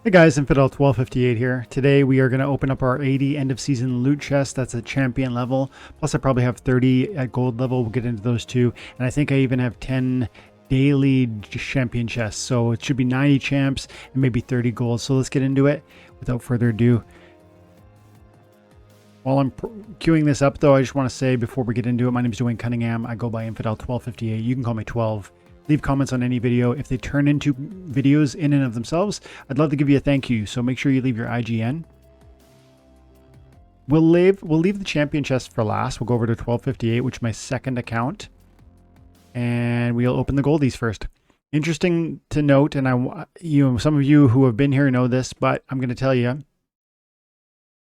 Hey guys, Infidel1258 here. Today we are going to open up our 80 end of season loot chest. That's at champion level. Plus I probably have 30 at gold level. We'll get into those too. And I think I even have 10 daily champion chests. So it should be 90 champs and maybe 30 gold. So let's get into it without further ado. While I'm queuing this up though, I just want to say before we get into it, my name is Dwayne Cunningham. I go by Infidel1258. You can call me 12. Leave comments on any video. If they turn into videos in and of themselves, I'd love to give you a thank you. So make sure you leave your IGN. We'll leave the champion chest for last. We'll go over to 1258, which is my second account. And we'll open the goldies first. Interesting to note, and some of you who have been here know this, but I'm going to tell you,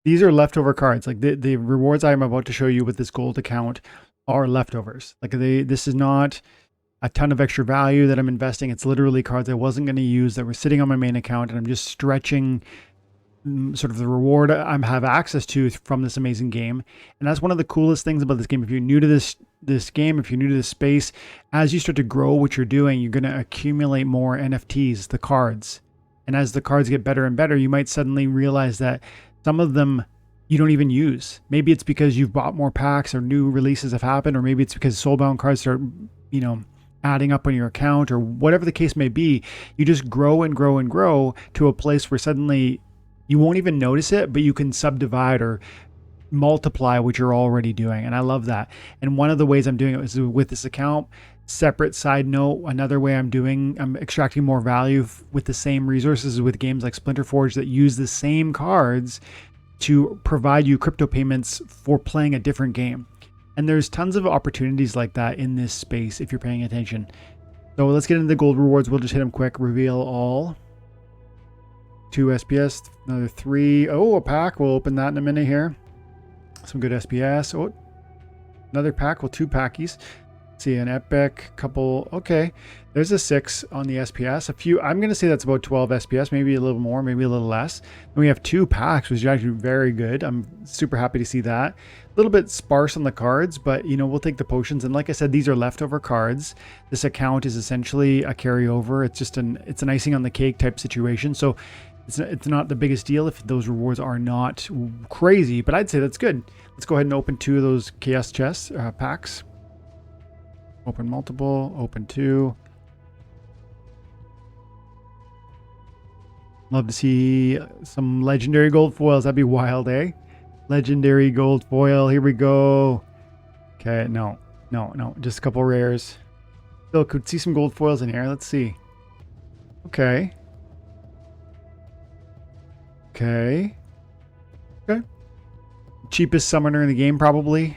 these are leftover cards. Like the rewards I'm about to show you with this gold account are leftovers. Like this is not a ton of extra value that I'm investing. It's literally cards I wasn't going to use that were sitting on my main account, and I'm just stretching sort of the reward I have access to from this amazing game. And that's one of the coolest things about this game. If you're new to this game, if you're new to this space, as you start to grow what you're doing, you're going to accumulate more NFTs, the cards. And as the cards get better and better, you might suddenly realize that some of them you don't even use. Maybe it's because you've bought more packs or new releases have happened, or maybe it's because soulbound cards start, adding up on your account, or whatever the case may be. You just grow and grow and grow to a place where suddenly you won't even notice it, but you can subdivide or multiply what you're already doing. And I love that. And one of the ways I'm doing it is with this account. Separate side note, another way I'm extracting more value with the same resources with games like Splinterforge that use the same cards to provide you crypto payments for playing a different game. And there's tons of opportunities like that in this space if you're paying attention. So let's get into the gold rewards. We'll just hit them quick. Reveal all. 2 SPS, another 3. Oh, a pack. We'll open that in a minute here. Some good SPS. Oh, another pack. Well, 2 packies. See an epic, couple. Okay, there's a 6 on the SPS. A few. I'm going to say that's about 12 SPS, maybe a little more, maybe a little less. And we have 2 packs, which is actually very good. I'm super happy to see that. A little bit sparse on the cards, but we'll take the potions. And like I said, these are leftover cards. This account is essentially a carryover. It's just it's an icing on the cake type situation. So it's not the biggest deal if those rewards are not crazy, but I'd say that's good. Let's go ahead and open 2 of those chaos chests packs. Open multiple, open 2. Love to see some legendary gold foils. That'd be wild, eh? Legendary gold foil. Here we go. Okay, no. Just a couple rares. Still could see some gold foils in here. Let's see. Okay. Cheapest summoner in the game, probably.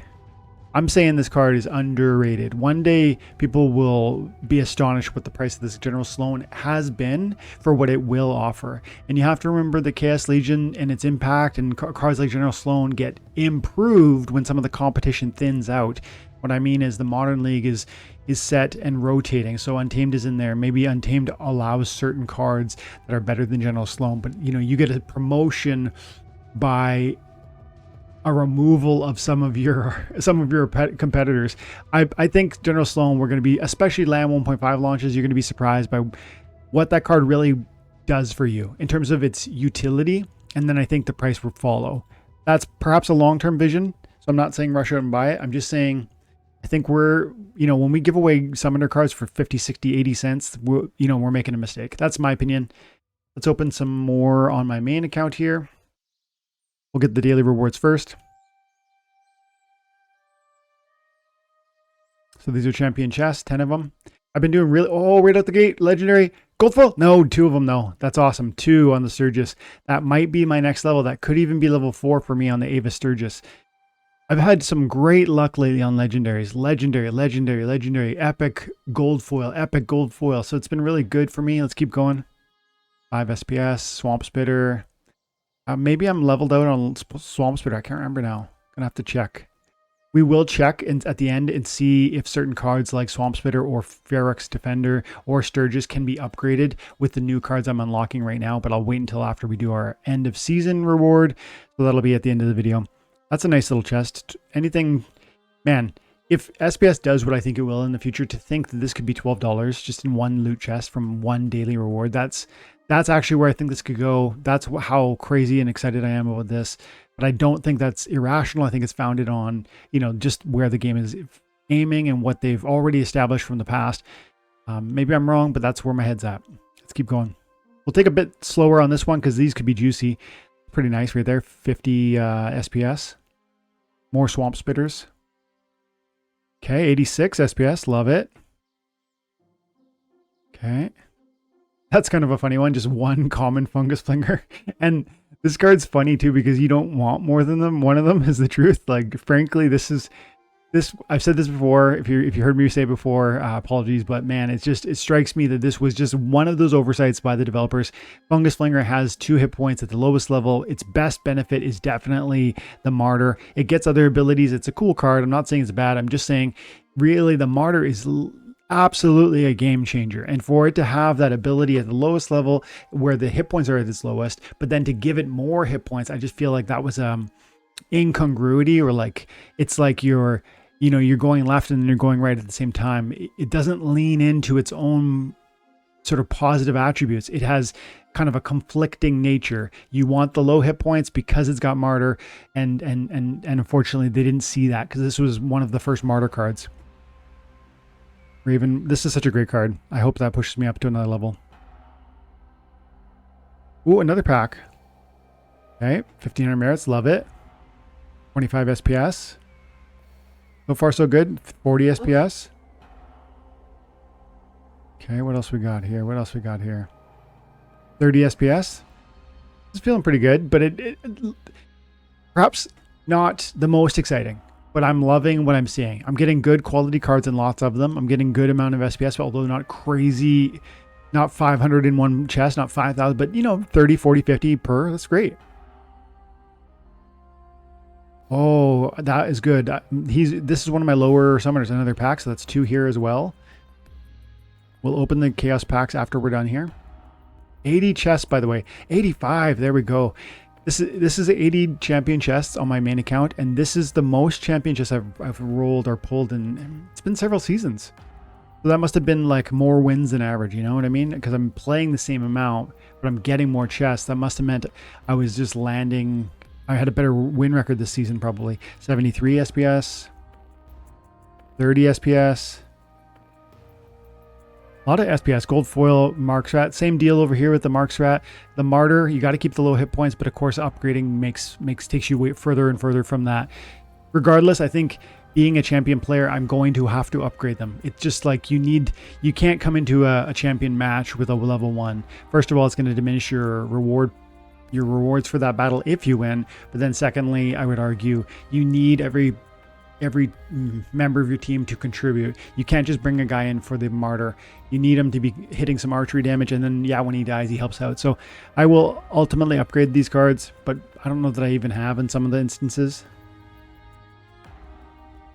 I'm saying this card is underrated. One day, people will be astonished what the price of this General Sloan has been for what it will offer. And you have to remember the Chaos Legion and its impact, and cards like General Sloan get improved when some of the competition thins out. What I mean is the Modern League is set and rotating. So Untamed is in there. Maybe Untamed allows certain cards that are better than General Sloan, but you get a promotion by a removal of some of your competitors. I think General Sloan, we're going to be, especially LAM 1.5 launches, you're going to be surprised by what that card really does for you in terms of its utility, and then I think the price will follow. That's perhaps a long-term vision, so I'm not saying rush out and buy it. I'm just saying I think we're, when we give away summoner cards for 50, 60, 80 cents, we're making a mistake. That's my opinion. Let's open some more on my main account here. We'll get the daily rewards first. So these are champion chests, 10 of them. I've been doing really, right out the gate, legendary, gold foil. No, 2 of them though. That's awesome. 2 on the Sturgis. That might be my next level. That could even be level 4 for me on the Ava Sturgis. I've had some great luck lately on legendaries. Legendary, epic gold foil. So it's been really good for me. Let's keep going. 5 SPS, Swamp Spitter. Maybe I'm leveled out on Swamp Spitter. I can't remember now. Gonna have to check. We will check at the end and see if certain cards like Swamp Spitter or Ferox Defender or Sturgis can be upgraded with the new cards I'm unlocking right now, but I'll wait until after we do our end of season reward. So that'll be at the end of the video. That's a nice little chest. Anything, man, if SPS does what I think it will in the future, to think that this could be $12 just in one loot chest from one daily reward, that's actually where I think this could go. That's how crazy and excited I am about this. But I don't think that's irrational. I think it's founded on, just where the game is aiming and what they've already established from the past. Maybe I'm wrong, but that's where my head's at. Let's keep going. We'll take a bit slower on this one because these could be juicy. Pretty nice right there. 50 SPS. More swamp spitters. Okay, 86 SPS. Love it. Okay. That's kind of a funny one. Just one common fungus flinger. And this card's funny too because you don't want more than them. One of them is the truth. Like, frankly, this I've said this before. If you heard me say it before, apologies, but man, it strikes me that this was just one of those oversights by the developers. Fungus Flinger has 2 hit points at the lowest level. Its best benefit is definitely the Martyr. It gets other abilities. It's a cool card. I'm not saying it's bad. I'm just saying really the Martyr is absolutely a game changer. And for it to have that ability at the lowest level where the hit points are at its lowest, but then to give it more hit points, I just feel like that was incongruity, or like it's like you're going left and then you're going right at the same time. It doesn't lean into its own sort of positive attributes. It has kind of a conflicting nature. You want the low hit points because it's got Martyr, and unfortunately they didn't see that because this was one of the first Martyr cards. Raven, this is such a great card. I hope that pushes me up to another level. Ooh, another pack. Okay, 1500 merits, love it. 25 SPS. So far so good. 40 SPS. Okay, what else we got here? 30 SPS. It's feeling pretty good, but it perhaps not the most exciting. But I'm loving what I'm seeing. I'm getting good quality cards and lots of them. I'm getting good amount of SPS, although not crazy, not 500 in one chest, not 5,000, but 30, 40, 50 per. That's great. Oh, that is good. This is one of my lower summoners, another pack, so that's 2 here as well. We'll open the chaos packs after we're done here. 80 chests, by the way. 85, there we go. This is 80 champion chests on my main account, and this is the most champion chests I've rolled or pulled in. It's been several seasons. So that must have been like more wins than average, you know what I mean? Because I'm playing the same amount, but I'm getting more chests. That must have meant I was just landing. I had a better win record this season, probably. 73 SPS, 30 SPS. A lot of SPS. Gold foil Mark's Rat. Same deal over here with the Mark's Rat. The Martyr, you got to keep the low hit points, but of course upgrading takes you way further and further from that. Regardless, I think being a champion player, I'm going to have to upgrade them. It's just like you can't come into a champion match with a level 1. First of all, it's going to diminish your rewards for that battle if you win. But then secondly, I would argue you need every member of your team to contribute. You can't just bring a guy in for the Martyr. You need him to be hitting some archery damage, and then when he dies, he helps out. So I will ultimately upgrade these cards, but I don't know that I even have in some of the instances.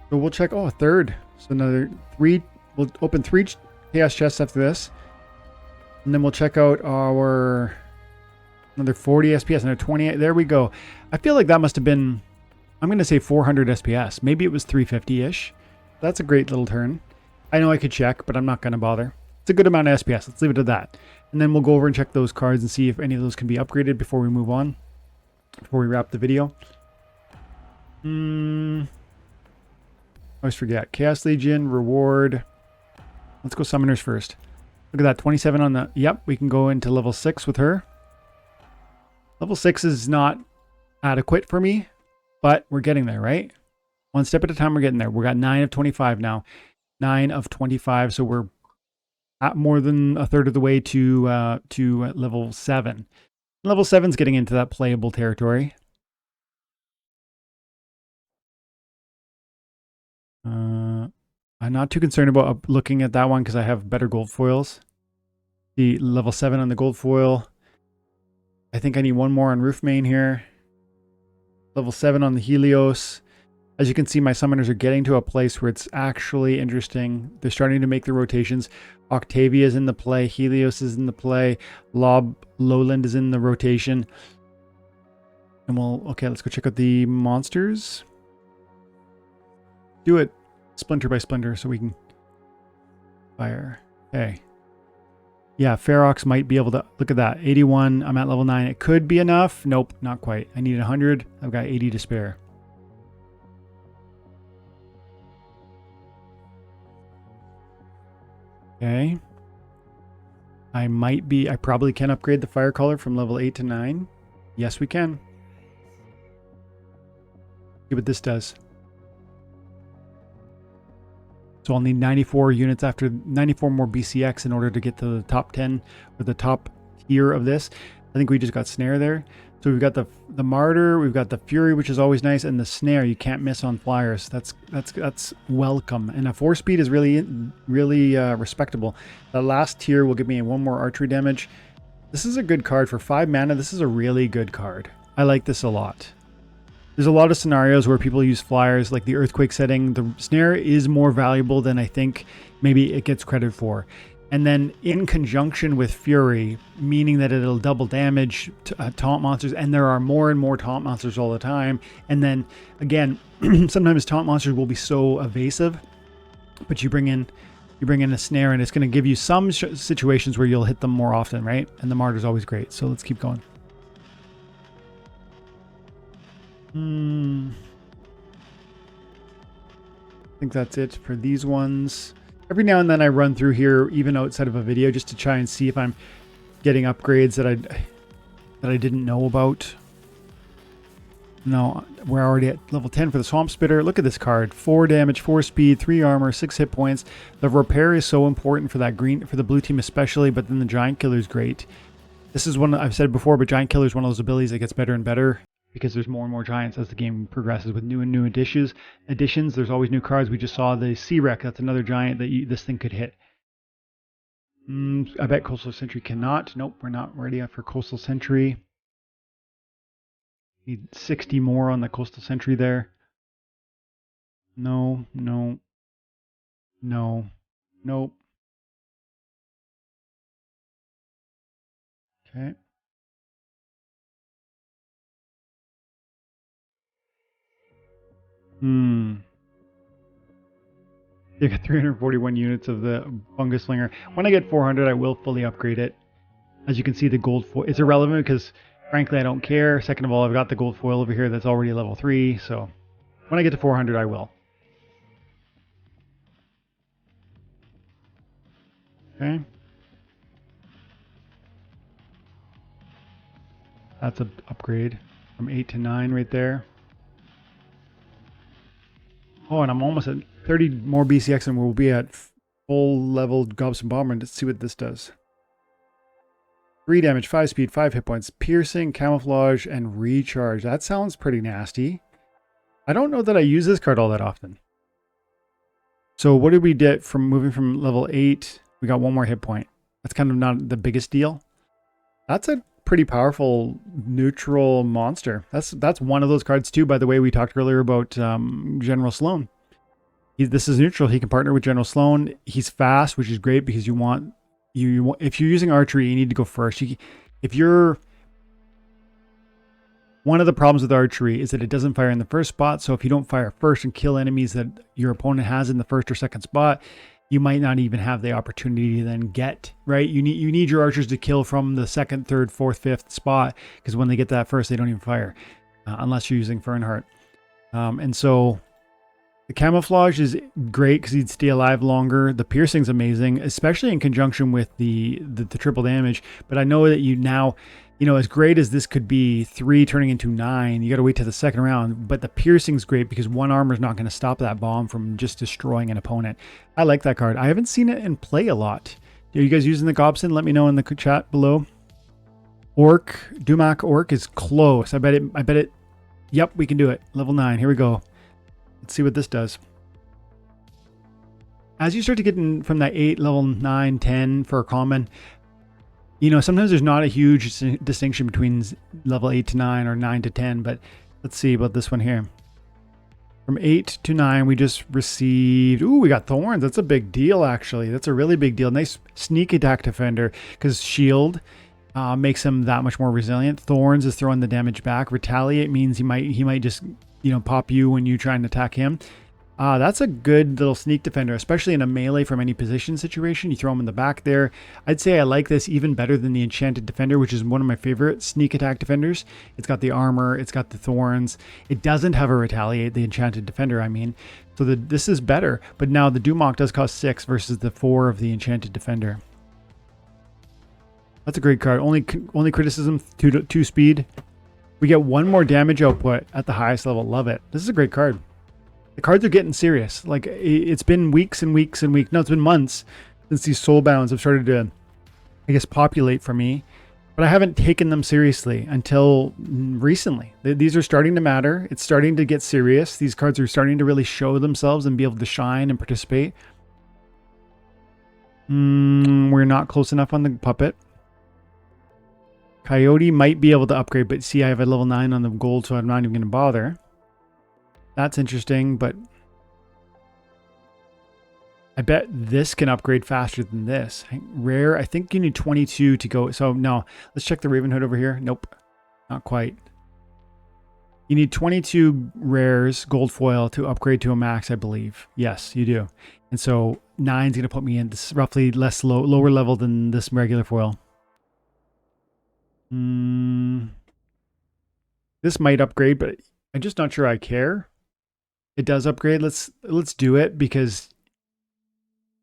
So we'll check, a third. So another 3, we'll open 3 chaos chests after this. And then we'll check out another 40 SPS, another 28. There we go. I feel like that must have been, I'm going to say 400 SPS. Maybe it was 350-ish. That's a great little turn. I know I could check, but I'm not going to bother. It's a good amount of SPS. Let's leave it at that. And then we'll go over and check those cards and see if any of those can be upgraded before we move on, before we wrap the video. I always forget. Chaos Legion, reward. Let's go summoners first. Look at that, 27 on the... Yep, we can go into level 6 with her. Level 6 is not adequate for me, but we're getting there, right? One step at a time, we're getting there. We got 9 of 25 now. 9 of 25, so we're at more than a third of the way to level 7. Level 7's getting into that playable territory. I'm not too concerned about looking at that one because I have better gold foils. The level 7 on the gold foil. I think I need one more on Roof Main here. Level 7 on the Helios. As you can see, my summoners are getting to a place where it's actually interesting. They're starting to make the rotations. Octavia is in the play. Helios is in the play. Lowland is in the rotation. And okay, let's go check out the monsters. Do it. splinter by splinter so we can fire. Okay. Yeah, Ferox might be able to, look at that, 81, I'm at level 9. It could be enough. Nope, not quite. I need 100. I've got 80 to spare. Okay. I probably can upgrade the fire caller from level 8 to 9. Yes, we can. See what this does. So I'll need 94 units after 94 more BCX in order to get to the top 10 or the top tier of this. I think we just got snare there. So we've got the martyr, we've got the fury, which is always nice, and the snare you can't miss on flyers. That's welcome. And a 4-speed is really respectable. The last tier will give me 1 more archery damage. This is a good card for 5 mana. This is a really good card. I like this a lot. There's a lot of scenarios where people use flyers, like the earthquake setting. The snare is more valuable than I think maybe it gets credit for. And then in conjunction with fury, meaning that it'll double damage taunt monsters, and there are more and more taunt monsters all the time. And then again, sometimes taunt monsters will be so evasive, but you bring in a snare and it's going to give you some situations where you'll hit them more often, right? And the martyr's always great. So let's keep going. I think that's it for these ones. Every now and then I run through here, even outside of a video, just to try and see if I'm getting upgrades that I didn't know about. No, we're already at level 10 for the Swamp Spitter. Look at this card. 4 damage, 4 speed, 3 armor, 6 hit points. The repair is so important for that green, for the blue team especially, but then the Giant Killer is great. This is one I've said before, but Giant Killer is one of those abilities that gets better and better, because there's more and more giants as the game progresses with new and new additions. There's always new cards. We just saw the Sea-Wreck. That's another giant that this thing could hit. I bet Coastal Sentry cannot. Nope, we're not ready for Coastal Sentry. Need 60 more on the Coastal Sentry there. No, no, no, nope. Okay. You got 341 units of the Fungus Slinger. When I get 400, I will fully upgrade it. As you can see, the gold foil, it's irrelevant because, frankly, I don't care. Second of all, I've got the gold foil over here that's already level 3, so when I get to 400, I will. Okay. That's an upgrade from 8 to 9 right there. Oh, and I'm almost at 30 more BCX and we'll be at full level Gobson Bomber. Let's see what this does. 3 damage, 5 speed, 5 hit points, piercing, camouflage, and recharge. That sounds pretty nasty. I don't know that I use this card all that often. So what did we get from moving from level 8? We got 1 more hit point. That's kind of not the biggest deal. That's a pretty powerful neutral monster. That's one of those cards too, by the way. We talked earlier about General Sloan. This is neutral. He can partner with General Sloan. He's fast, which is great because if you're using archery, you need to go first. One of the problems with archery is that it doesn't fire in the first spot. So if you don't fire first and kill enemies that your opponent has in the first or second spot, you might not even have the opportunity to then get, right? You need your archers to kill from the second, third, fourth, fifth spot, because when they get that first, they don't even fire, unless you're using Fernheart. And so the camouflage is great because he'd stay alive longer. The piercing's amazing, especially in conjunction with the triple damage. But I know that as great as this could be, 3 turning into 9, you got to wait to the second round. But the piercing's great because 1 armor is not going to stop that bomb from just destroying an opponent. I like that card. I haven't seen it in play a lot. Are you guys using the Gobson? Let me know in the chat below. Dumak Orc is close. I bet it. Yep, we can do it. Level 9. Here we go. Let's see what this does. As you start to get in from that 8, level 9, 10 for a common, sometimes there's not a huge distinction between level 8 to 9 or 9 to 10, but let's see about this one here. From 8 to 9, we just received, we got Thorns. That's a big deal, actually. That's a really big deal. Nice sneak attack defender, because shield makes him that much more resilient. Thorns is throwing the damage back. Retaliate means he might just, pop you when you try and attack him. That's a good little sneak defender, especially in a melee from any position situation. You throw him in the back there. I'd say I like this even better than the Enchanted Defender, which is one of my favorite sneak attack defenders. It's got the armor, it's got the thorns. It doesn't have a retaliate, the Enchanted Defender, I mean. So this is better, but now the Dumok does cost 6 versus the 4 of the Enchanted Defender. That's a great card. Only criticism, 2 speed. We get 1 more damage output at the highest level. Love it. This is a great card. The cards are getting serious. Like, it's been weeks and weeks and weeks. No, it's been months since these soulbounds have started to, I guess, populate for me. But I haven't taken them seriously until recently. These are starting to matter. It's starting to get serious. These cards are starting to really show themselves and be able to shine and participate. We're not close enough on the puppet. Coyote might be able to upgrade, but see, I have a level 9 on the gold, so I'm not even going to bother. That's interesting, but I bet this can upgrade faster than this. Rare, I think you need 22 to go. So no, let's check the Raven Hood over here. Nope, not quite. You need 22 rares, gold foil, to upgrade to a max, I believe. Yes, you do. And so 9's going to put me in this roughly lower level than this regular foil. This might upgrade, but I'm just not sure I care. It does upgrade. Let's do it because,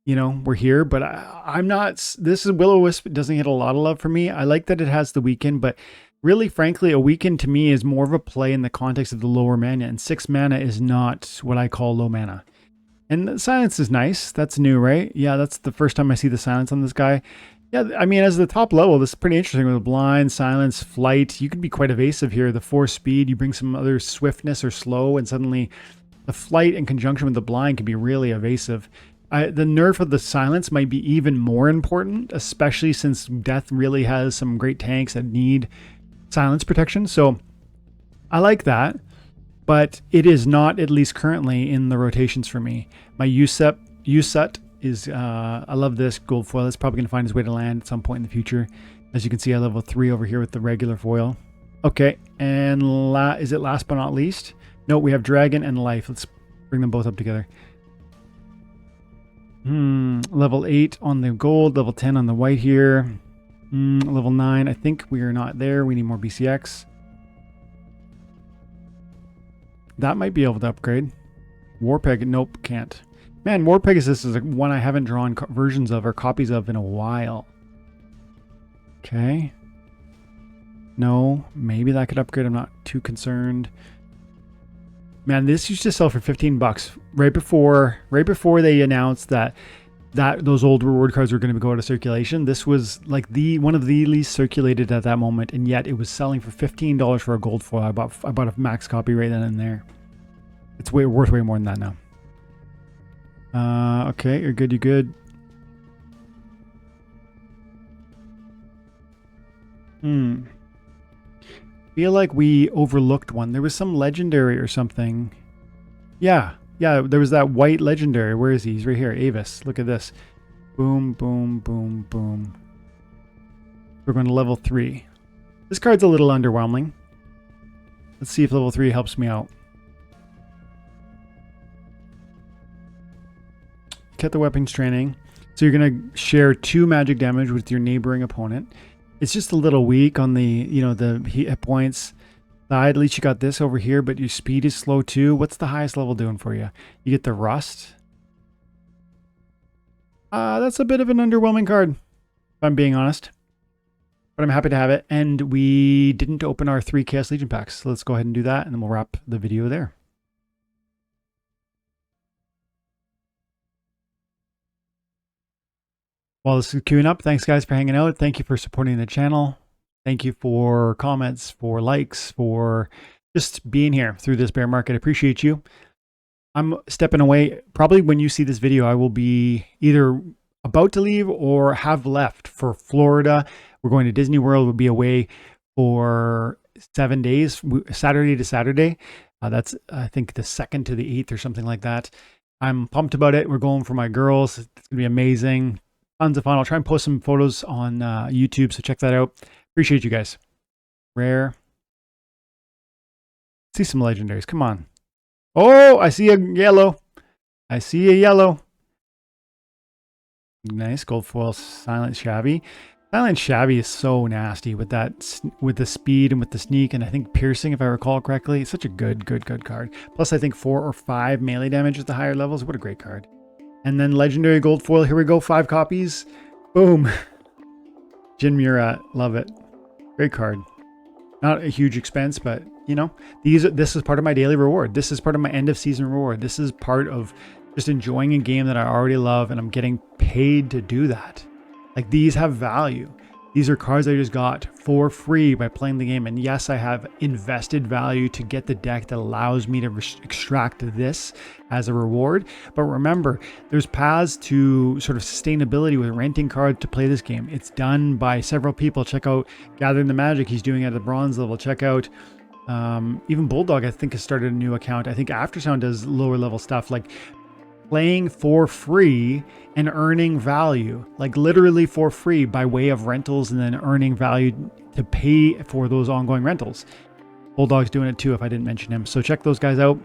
you know, we're here, but I'm not. This is Will-O-Wisp. It doesn't get a lot of love for me. I like that it has the weaken, but really, frankly, a weaken to me is more of a play in the context of the lower mana, and 6 mana is not what I call low mana. And silence is nice. That's new, right? Yeah, that's the first time I see the silence on this guy. Yeah, I mean, as the top level, this is pretty interesting with blind, silence, flight. You could be quite evasive here. The 4 speed, you bring some other swiftness or slow, and suddenly the flight in conjunction with the blind can be really evasive. The nerf of the silence might be even more important, especially since Death really has some great tanks that need silence protection. So I like that, but it is not, at least currently, in the rotations for me. My USET is, I love this gold foil. It's probably going to find its way to land at some point in the future. As you can see, I level 3 over here with the regular foil. Okay, and is it last but not least? No, we have Dragon and Life. Let's bring them both up together. Level 8 on the gold, level 10 on the white here. Level 9, I think we are not there. We need more BCX. That might be able to upgrade. Warpeg, nope, can't. Man, War Pegasus is one I haven't drawn versions of or copies of in a while. Okay. No, maybe that could upgrade. I'm not too concerned. Man, this used to sell for 15 bucks right before they announced that those old reward cards were going to go out of circulation. This was like one of the least circulated at that moment, and yet it was selling for $15 for a gold foil. I bought a max copy right then and there. It's worth way more than that now. Okay, you're good. You good? Feel like we overlooked one. There was some legendary or something. Yeah, there was that white legendary. Where is he? He's right here. Avis. Look at this. Boom, boom, boom, boom. We're going to level 3. This card's a little underwhelming. Let's see if level 3 helps me out. Get the weapons training. So you're going to share 2 magic damage with your neighboring opponent. It's just a little weak on the, you know, the hit points side. At least you got this over here, but your speed is slow too. What's the highest level doing for you? You get the rust. That's a bit of an underwhelming card, if I'm being honest. But I'm happy to have it. And we didn't open our 3 Chaos Legion packs. So let's go ahead and do that, and then we'll wrap the video there. While this is queuing up, thanks guys for hanging out. Thank you for supporting the channel. Thank you for comments, for likes, for just being here through this bear market. I appreciate you. I'm stepping away. Probably when you see this video, I will be either about to leave or have left for Florida. We're going to Disney World. We'll be away for 7 days, Saturday to Saturday. That's, I think, the 2nd to the 8th or something like that. I'm pumped about it. We're going for my girls. It's going to be amazing. Tons of fun. I'll try and post some photos on YouTube, so check that out. Appreciate you guys. Rare. See some legendaries. Come on. Oh, I see a yellow. I see a yellow. Nice gold foil Silent Shabby. Silent Shabby is so nasty with that, with the speed and with the sneak, and I think piercing, if I recall correctly. It's such a good card. Plus, I think 4 or 5 melee damage at the higher levels. What a great card. And then legendary gold foil. Here we go. 5 copies. Boom. Jin Murat. Love it. Great card. Not a huge expense, but you know, this is part of my daily reward. This is part of my end of season reward. This is part of just enjoying a game that I already love, and I'm getting paid to do that. Like, these have value. These are cards I just got for free by playing the game. And yes, I have invested value to get the deck that allows me to extract this as a reward. But remember, there's paths to sort of sustainability with renting cards to play this game. It's done by several people. Check out Gathering the Magic. He's doing it at the bronze level. Check out even Bulldog, I think, has started a new account. I think Aftersound does lower level stuff. Like, playing for free and earning value, like literally for free by way of rentals, and then earning value to pay for those ongoing rentals. Bulldog's doing it too, if I didn't mention him. So check those guys out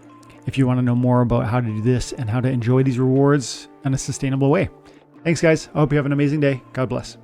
if you want to know more about how to do this and how to enjoy these rewards in a sustainable way. Thanks, guys. I hope you have an amazing day. God bless.